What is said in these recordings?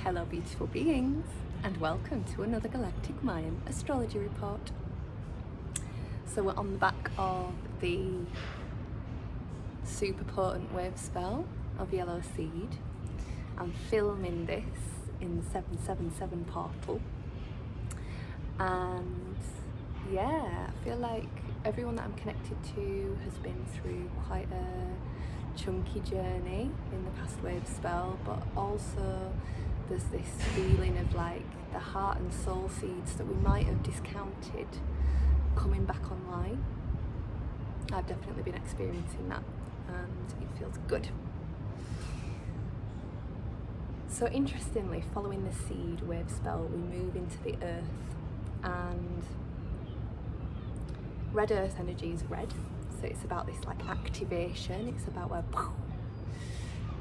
Hello beautiful beings, and welcome to another Galactic Mayan Astrology report. So we're on the back of the super potent Wavespell of Yellow Seed. I'm filming this in the 777 portal, and yeah, I feel like everyone that I'm connected to has been through quite a chunky journey in the past Wavespell, but also there's this feeling of like the heart and soul seeds that we might have discounted coming back online. I've definitely been experiencing that and it feels good. So interestingly, following the seed Wavespell, we move into the earth, and red earth energy is red, so it's about this like activation, it's about where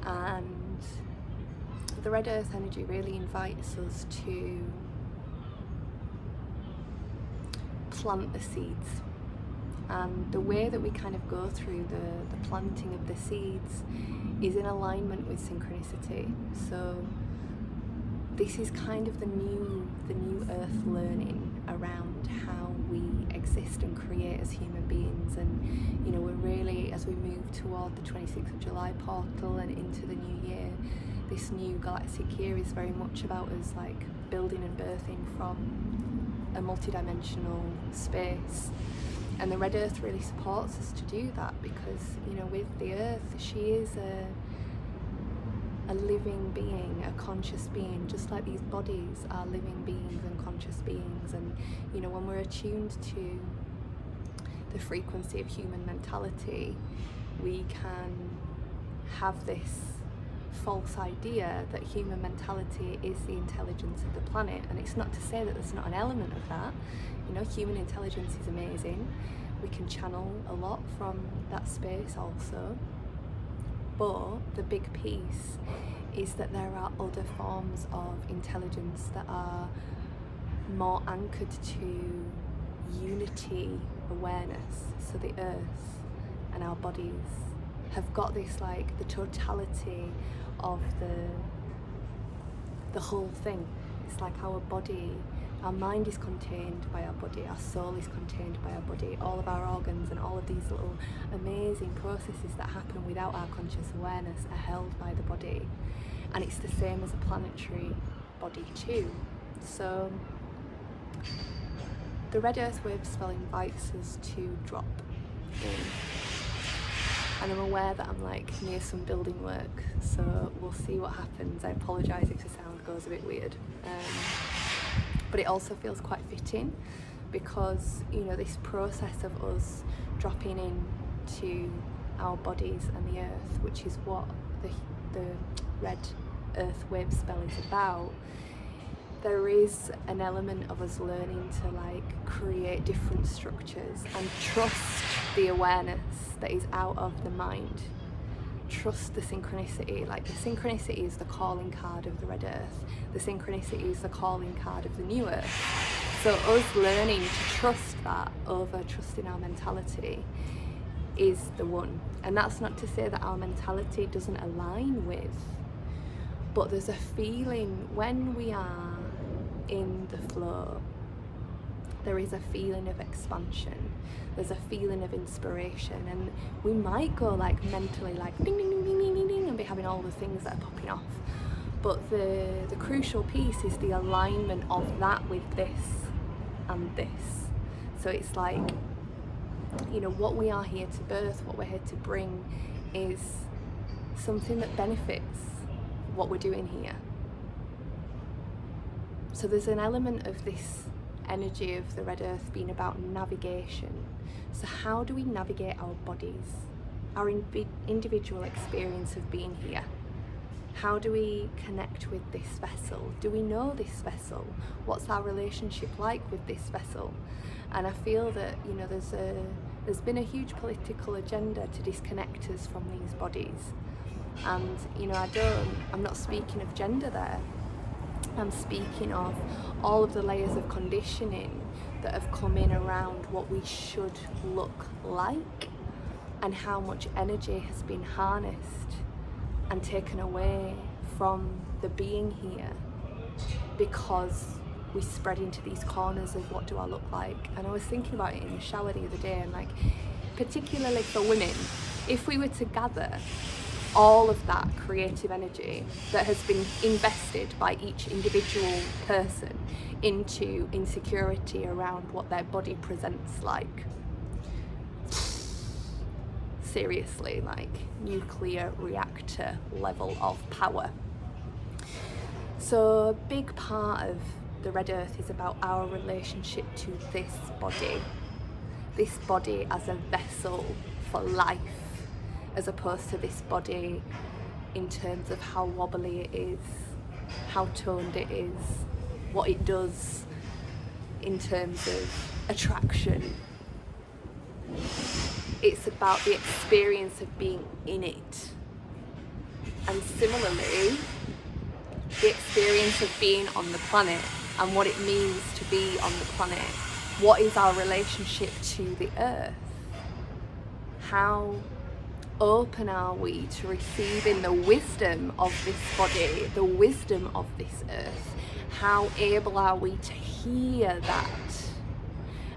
and the red earth energy really invites us to plant the seeds, and the way that we kind of go through the planting of the seeds is in alignment with synchronicity. So this is kind of the new earth learning around how we exist and create as human beings. And you know, we're really, as we move toward the 26th of July portal and into the new year, this new galactic year is very much about us like building and birthing from a multidimensional space. And the red earth really supports us to do that, because you know, with the earth, she is a living being, a conscious being, just like these bodies are living beings and conscious beings. And you know, when we're attuned to the frequency of human mentality, we can have this false idea that human mentality is the intelligence of the planet. And it's not to say that there's not an element of that. You know, human intelligence is amazing. We can channel a lot from that space also. But the big piece is that there are other forms of intelligence that are more anchored to unity awareness. So the earth and our bodies have got this like the totality of the whole thing. It's like our body, our mind is contained by our body, our soul is contained by our body, all of our organs and all of these little amazing processes that happen without our conscious awareness are held by the body. And it's the same as a planetary body too. So the red earth Wavespell invites us to drop in. And I'm aware that I'm like near some building work, so we'll see what happens. I apologise if the sound goes a bit weird. But it also feels quite fitting, because you know, this process of us dropping into our bodies and the earth, which is what the red earth Wavespell is about, there is an element of us learning to like create different structures and trust the awareness that is out of the mind. Trust the synchronicity. Like the synchronicity is the calling card of the red earth. The synchronicity is the calling card of the new earth. So us learning to trust that over trusting our mentality is the one. And that's not to say that our mentality doesn't align with, but there's a feeling when we are in the flow, there is a feeling of expansion, there's a feeling of inspiration, and we might go like mentally like ding ding ding ding ding ding ding and be having all the things that are popping off. But the crucial piece is the alignment of that with this and this. So it's like, you know, what we are here to birth, what we're here to bring is something that benefits what we're doing here. So there's an element of this energy of the red earth being about navigation. So how do we navigate our bodies, our individual experience of being here? How do we connect with this vessel? Do we know this vessel? What's our relationship like with this vessel? And I feel that, you know, there's been a huge political agenda to disconnect us from these bodies. And you know, I'm not speaking of gender there. I'm speaking of all of the layers of conditioning that have come in around what we should look like, and how much energy has been harnessed and taken away from the being here because we spread into these corners of what do I look like. And I was thinking about it in the shower the other day, and like, particularly for women, if we were to gather all of that creative energy that has been invested by each individual person into insecurity around what their body presents like, seriously, like nuclear reactor level of power. So a big part of the Red Earth is about our relationship to this body as a vessel for life, as opposed to this body in terms of how wobbly it is, how toned it is, what it does in terms of attraction. It's about the experience of being in it. And similarly, the experience of being on the planet and what it means to be on the planet. What is our relationship to the earth? How open are we to receiving the wisdom of this body, the wisdom of this earth? How able are we to hear that?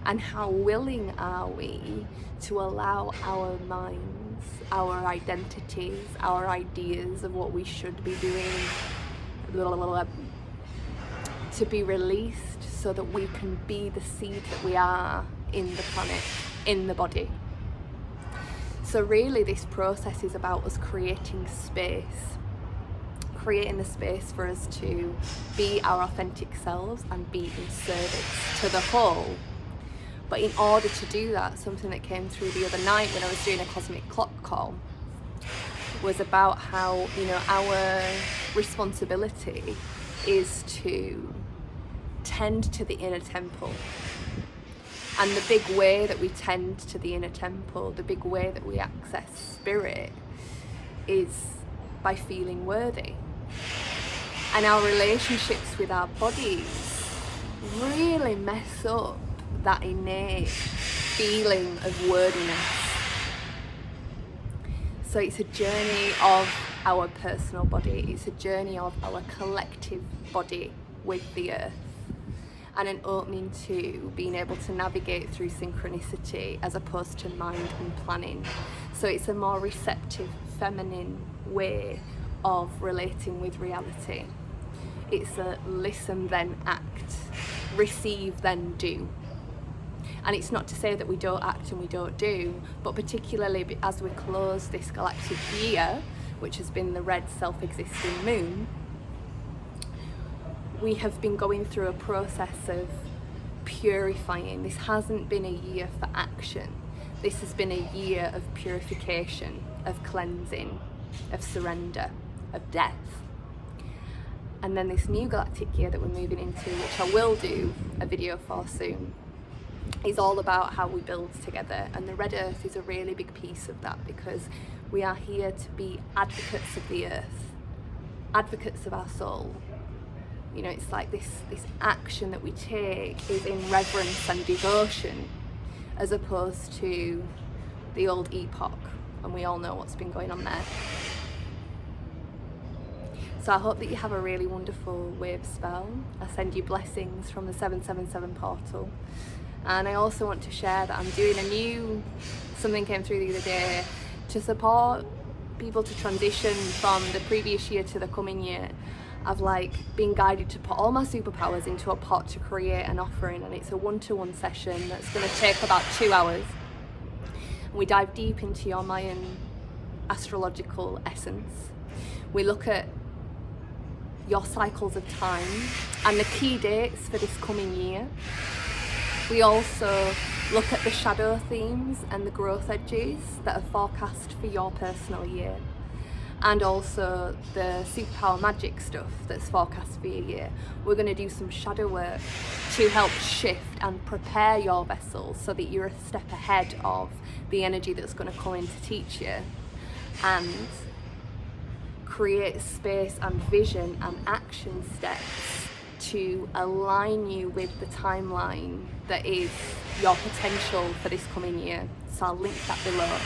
And how willing are we to allow our minds, our identities, our ideas of what we should be doing, to be released so that we can be the seed that we are in the planet, in the body. So really this process is about us creating space, creating the space for us to be our authentic selves and be in service to the whole. But in order to do that, something that came through the other night when I was doing a cosmic clock call was about how, you know, our responsibility is to tend to the inner temple. And the big way that we tend to the inner temple, the big way that we access spirit, is by feeling worthy. And our relationships with our bodies really mess up that innate feeling of worthiness. So it's a journey of our personal body, it's a journey of our collective body with the earth, and an opening to being able to navigate through synchronicity as opposed to mind and planning. So it's a more receptive, feminine way of relating with reality. It's a listen then act, receive then do. And it's not to say that we don't act and we don't do, but particularly as we close this galactic year, which has been the red self-existing moon, we have been going through a process of purifying. This hasn't been a year for action. This has been a year of purification, of cleansing, of surrender, of death. And then this new galactic year that we're moving into, which I will do a video for soon, is all about how we build together. And the Red Earth is a really big piece of that, because we are here to be advocates of the earth, advocates of our soul. You know, it's like this action that we take is in reverence and devotion, as opposed to the old epoch, and we all know what's been going on there. So I hope that you have a really wonderful Wavespell. I send you blessings from the 777 portal. And I also want to share that I'm doing something came through the other day to support people to transition from the previous year to the coming year. I've been guided to put all my superpowers into a pot to create an offering, and it's a one-to-one session that's going to take about 2 hours. And we dive deep into your Mayan astrological essence. We look at your cycles of time and the key dates for this coming year. We also look at the shadow themes and the growth edges that are forecast for your personal year, and also the superpower magic stuff that's forecast for your year. We're going to do some shadow work to help shift and prepare your vessel so that you're a step ahead of the energy that's going to come in to teach you, and create space and vision and action steps to align you with the timeline that is your potential for this coming year. So I'll link that below.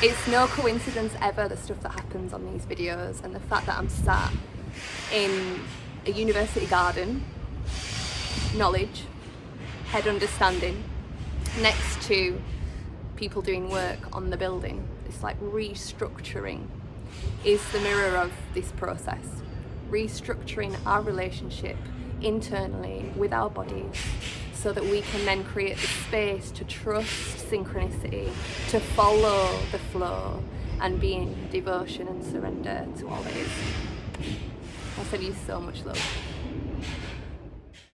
It's no coincidence ever, the stuff that happens on these videos, and the fact that I'm sat in a university garden, knowledge, head understanding, next to people doing work on the building. This like restructuring is the mirror of this process. Restructuring our relationship internally with our bodies so that we can then create the space to trust synchronicity, to follow the flow and be in devotion and surrender to all that is. I send you so much love.